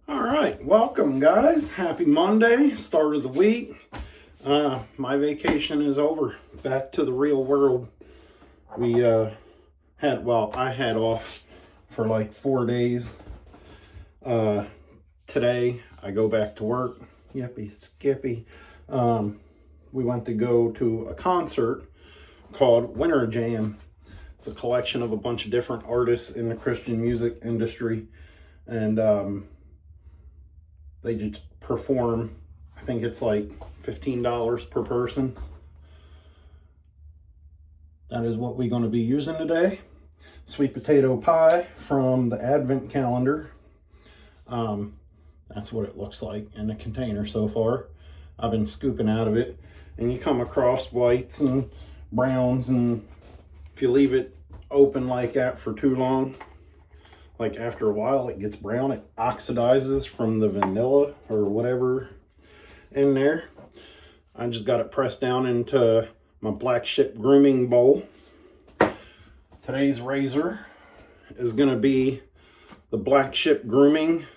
All right, welcome guys. Happy Monday, start of the week. My vacation is over. Back to the real world. We I had off for like 4 days. Today I go back to work. Yippee skippy. We went to go to a concert called Winter Jam. It's a collection of a bunch of different artists in the Christian music industry, and they just perform. I think it's like $15 per person. That is what we're going to be using today. Sweet potato pie from the Advent calendar. That's what it looks like in the container so far. I've been scooping out of it, and you come across whites and browns, and if you leave it open like that for too long, like after a while it gets brown. It oxidizes from the vanilla or whatever in there. I just got it pressed down into my Black Ship grooming bowl. Today's razor is going to be the Black Ship grooming.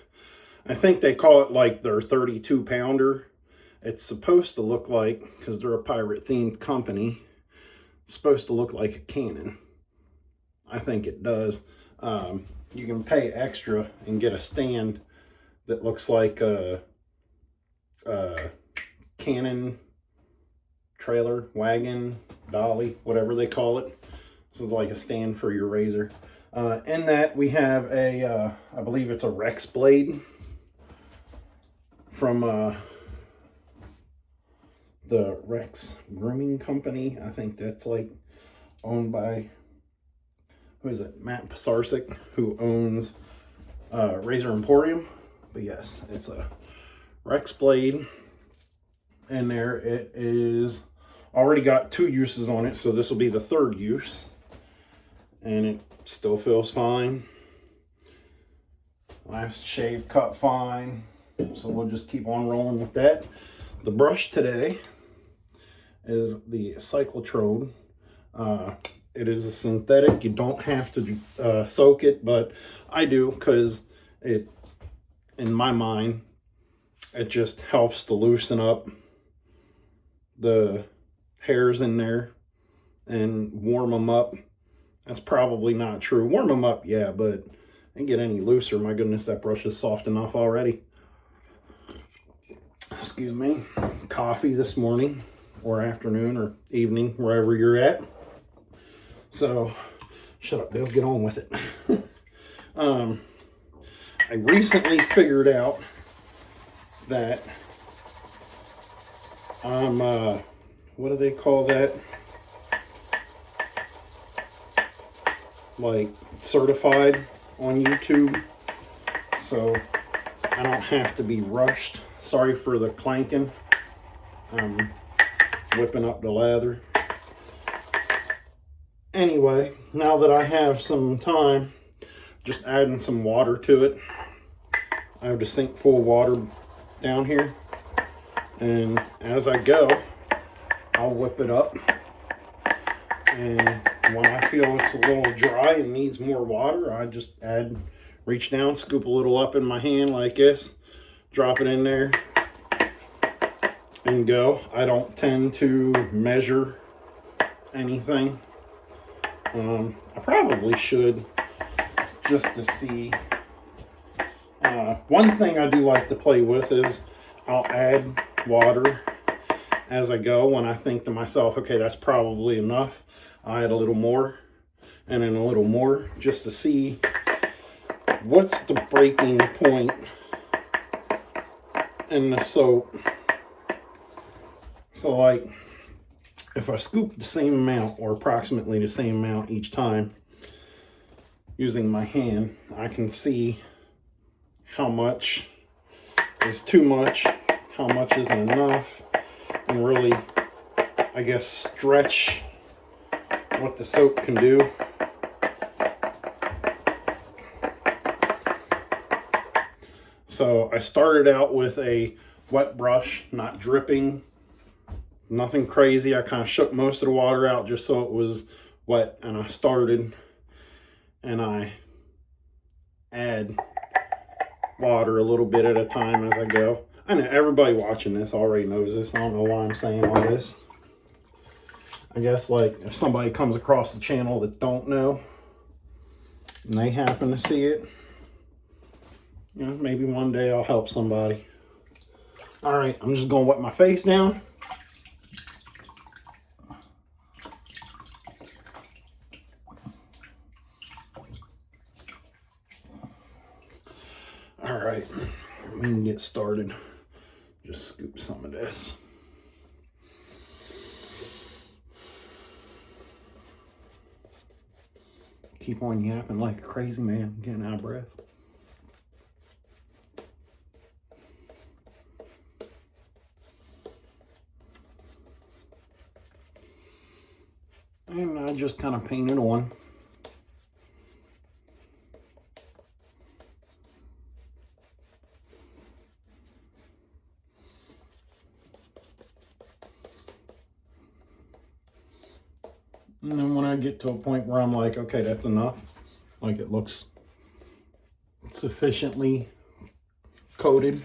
I think they call it like their 32 pounder. It's supposed to look like, because they're a pirate themed company, it's supposed to look like a cannon. I think it does. You can pay extra and get a stand that looks like a cannon trailer, wagon, dolly, whatever they call it. This is like a stand for your razor. In that we have a, I believe it's a Rex blade from the Rex Grooming Company. I think that's like owned by, who is it? Matt Pisarcik, who owns Razor Emporium. But yes, it's a Rex blade in there. It is already got 2 uses on it, so this will be the 3rd use, and it still feels fine. Last shave cut fine, so we'll just keep on rolling with that. The brush today is the Cyclotrode. It is a synthetic. You don't have to soak it, but I do, because it, in my mind, it just helps to loosen up the hairs in there and warm them up. That's probably not true. Warm them up, yeah, but they get any looser. My goodness, that brush is soft enough already. Excuse me. Coffee this morning or afternoon or evening, wherever you're at. So, shut up, Bill, get on with it. I recently figured out that I'm, what do they call that? Like, certified on YouTube. So, I don't have to be rushed. Sorry for the clanking. I'm whipping up the lather. Anyway, now that I have some time, just adding some water to it. I have the sink full of water down here, and as I go, I'll whip it up, and when I feel it's a little dry and needs more water, I just reach down, scoop a little up in my hand like this, drop it in there, and go. I don't tend to measure anything. I probably should, just to see. One thing I do like to play with is I'll add water as I go. When I think to myself, okay, that's probably enough, I'll add a little more and then a little more, just to see what's the breaking point in the soap. So like, if I scoop the same amount, or approximately the same amount each time, using my hand, I can see how much is too much, how much isn't enough, and really, I guess, stretch what the soap can do. So I started out with a wet brush, not dripping, nothing crazy. I kind of shook most of the water out just so it was wet, and I started, and I add water a little bit at a time as I go. I know everybody watching this already knows this. I don't know why I'm saying all this. I guess like if somebody comes across the channel that don't know and they happen to see it, you know, maybe one day I'll help somebody. All right, I'm just gonna wet my face down. All right, we can get started. Just scoop some of this. Keep on yapping like a crazy man, getting out of breath. And I just kind of paint it on. And then when I get to a point where I'm like, okay, that's enough, like it looks sufficiently coated,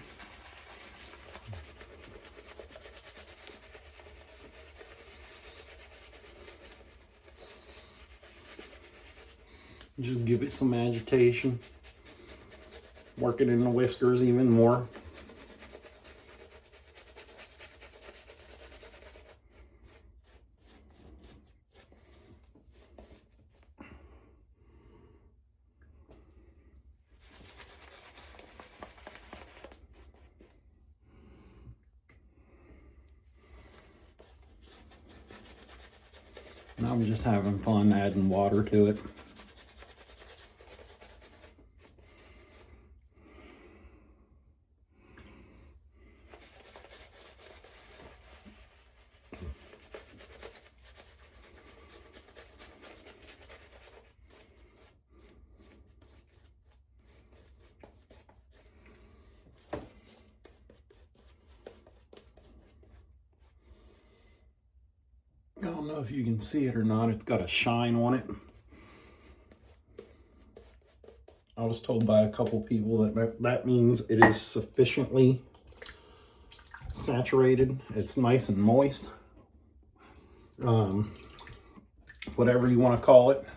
just give it some agitation, work it in the whiskers even more. And I'm just having fun adding water to it. I don't know if you can see it or not. It's got a shine on it. I was told by a couple people that means it is sufficiently saturated. It's nice and moist. Whatever you want to call it.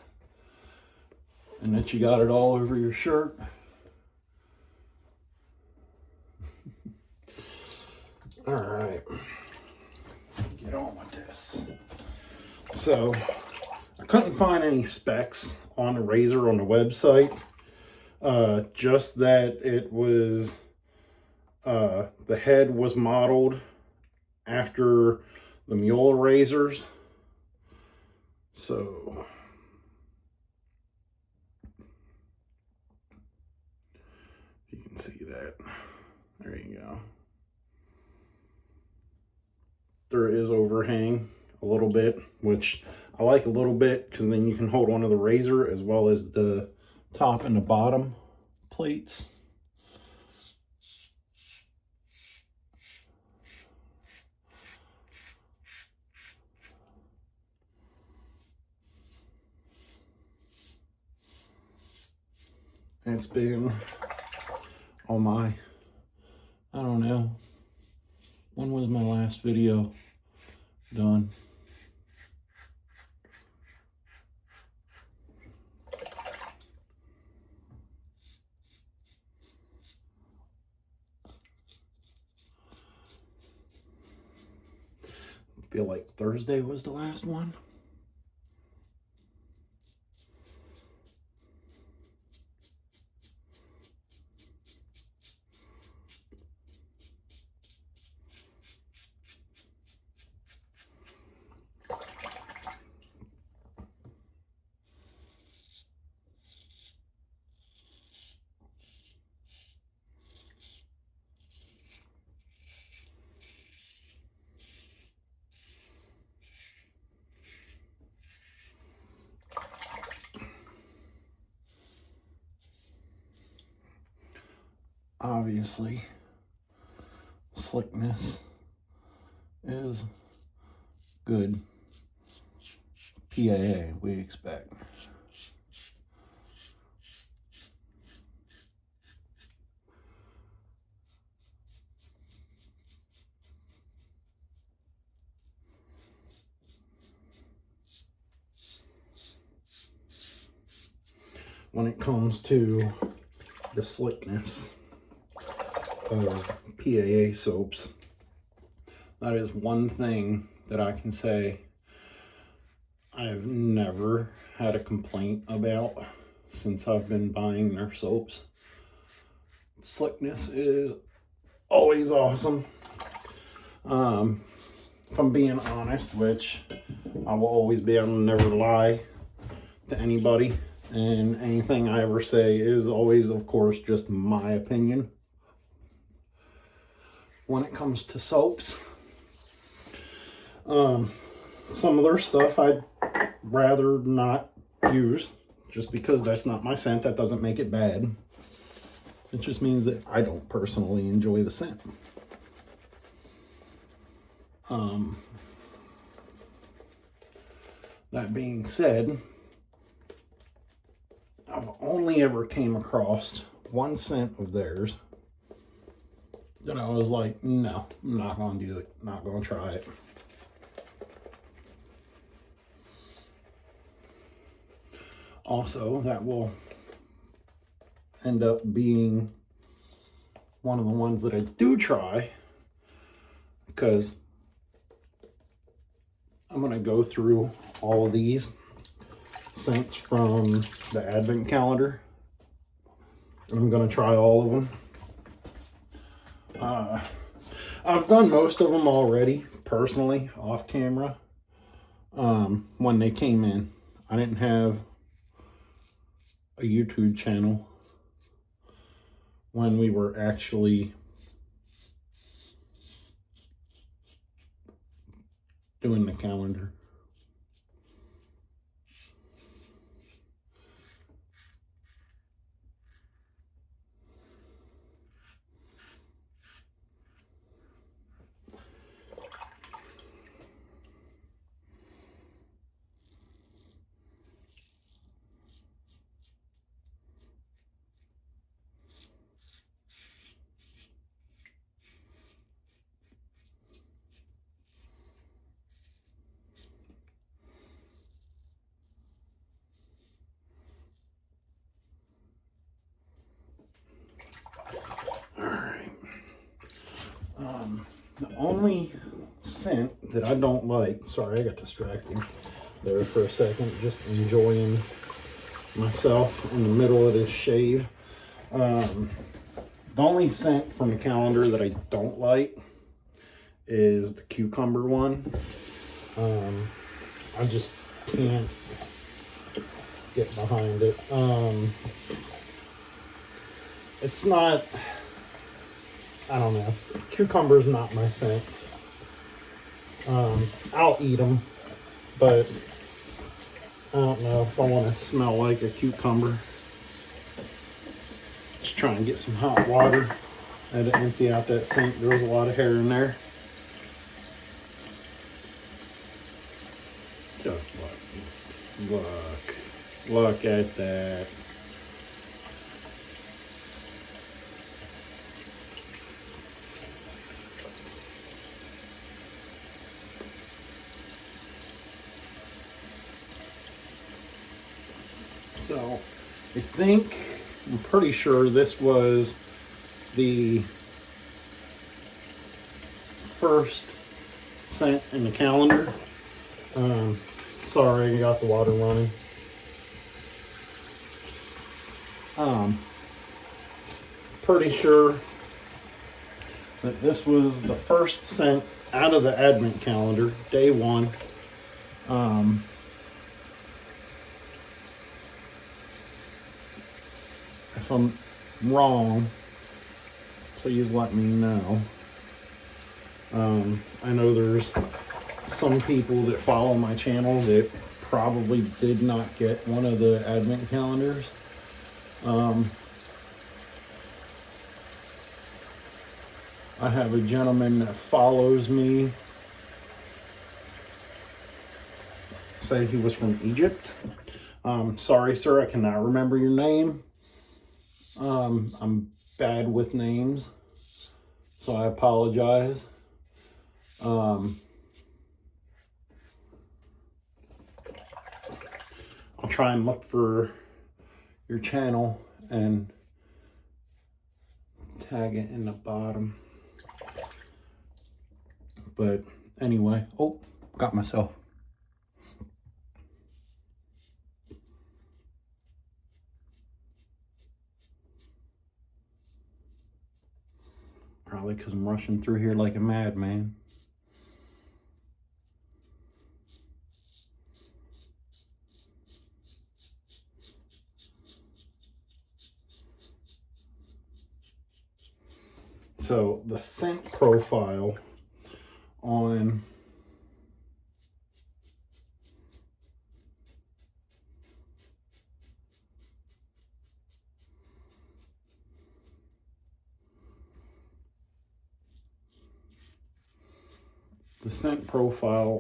And that you got it all over your shirt. All right. Get on with this. So, I couldn't find any specs on the razor on the website. Just that it was, the head was modeled after the Miele razors. So, you can see that. There you go. There is overhang a little bit, which I like a little bit because then you can hold onto the razor as well as the top and the bottom plates. It's been on my, I don't know, when was my last video done? I feel like Thursday was the last one. Obviously, slickness is good. PAA, we expect. when it comes to the slickness of PAA soaps. That is one thing that I can say I've never had a complaint about since I've been buying their soaps. Slickness is always awesome. If I'm being honest, which I will always be, I'll never lie to anybody, and anything I ever say is always, of course, just my opinion. When it comes to soaps, some of their stuff I'd rather not use, just because that's not my scent. That doesn't make it bad. It just means that I don't personally enjoy the scent. That being said, I've only ever came across one scent of theirs that I was like, no, I'm not going to do it. Not going to try it. Also, that will end up being one of the ones that I do try, because I'm going to go through all of these scents from the advent calendar, and I'm going to try all of them. I've done most of them already, personally, off camera, when they came in. I didn't have a YouTube channel when we were actually doing the calendar. The only scent that I don't like, sorry, I got distracted there for a second, just enjoying myself in the middle of this shave. The only scent from the calendar that I don't like is the cucumber one. I just can't get behind it. It's not, I don't know. Cucumber's not my scent. I'll eat them, but I don't know if I want to smell like a cucumber. Just try and get some hot water. I had to empty out that sink. There was a lot of hair in there. Just look at that. So, I'm pretty sure this was the first scent in the calendar. Sorry, I got the water running. Pretty sure that this was the first scent out of the advent calendar, day one. If I'm wrong, please let me know. I know there's some people that follow my channel that probably did not get one of the advent calendars. I have a gentleman that follows me, say he was from Egypt. Sorry, sir, I cannot remember your name. I'm bad with names, so I apologize. I'll try and look for your channel and tag it in the bottom. But anyway, oh, got myself. Probably because I'm rushing through here like a madman. So the scent profile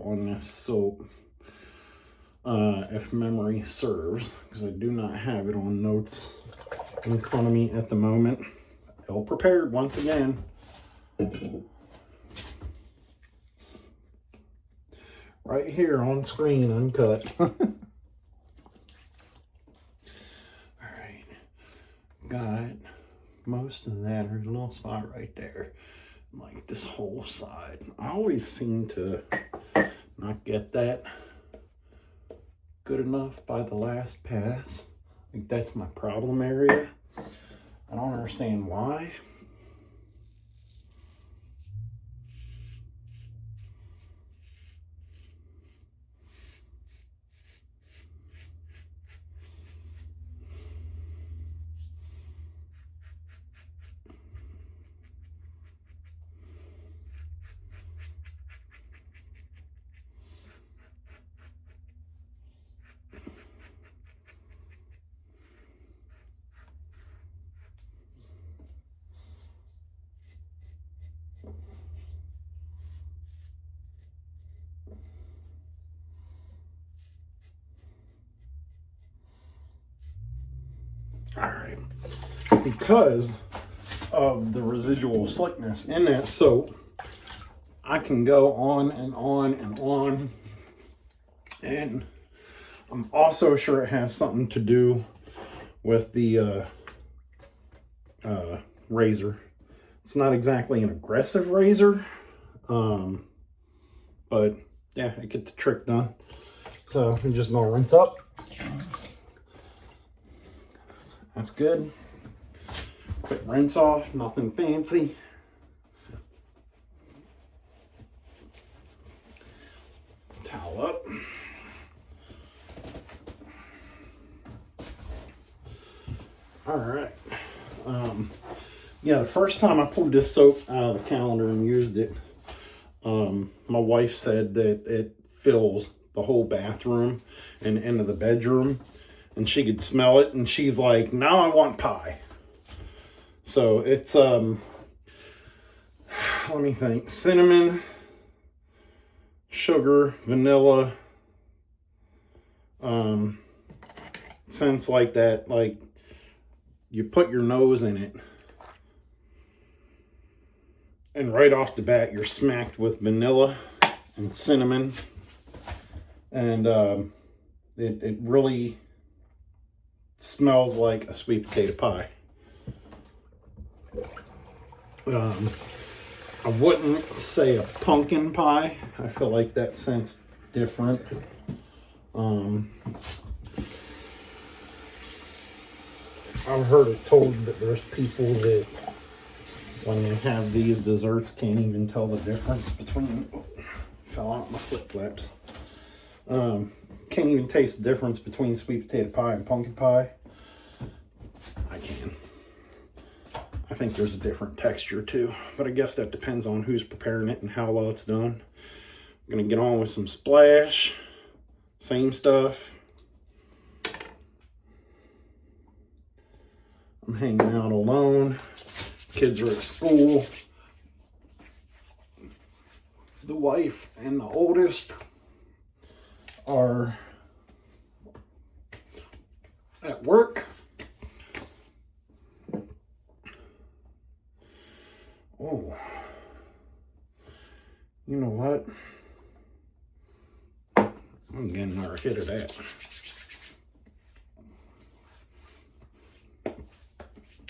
on this soap, if memory serves, because I do not have it on notes in front of me at the moment. Ill prepared once again. Right here on screen, uncut. All right, got most of that. There's a little spot right there, like this whole side. I always seem to not get that good enough by the last pass. I think that's my problem area. I don't understand why. All right, because of the residual slickness in that soap, I can go on and on and on. And I'm also sure it has something to do with the razor. It's not exactly an aggressive razor, but yeah, it gets the trick done. So I'm just gonna rinse up. That's good. Quick rinse off, nothing fancy. Towel up. All right. Yeah, the first time I pulled this soap out of the calendar and used it, my wife said that it fills the whole bathroom and into the bedroom, and she could smell it, and she's like, now I want pie. So it's, let me think, cinnamon, sugar, vanilla, scents like that. Like, you put your nose in it, and right off the bat, you're smacked with vanilla and cinnamon. And it really smells like a sweet potato pie. I wouldn't say a pumpkin pie. I feel like that scent's different. I've heard it told that there's people that when they have these desserts can't even tell the difference between, fell out my flip-flaps. Can't even taste the difference between sweet potato pie and pumpkin pie. I can. I think there's a different texture too, but I guess that depends on who's preparing it and how well it's done. I'm gonna get on with some Splash, same stuff. I'm hanging out alone. Kids are at school. The wife and the oldest are at work. Oh, you know what? I'm getting another hit of that.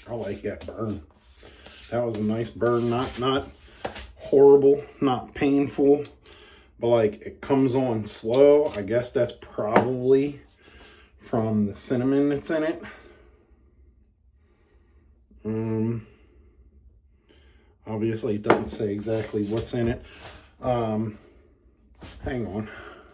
I like that burn. That was a nice burn, not horrible, not painful, but like it comes on slow. I guess that's probably from the cinnamon that's in it. Obviously it doesn't say exactly what's in it. Hang on.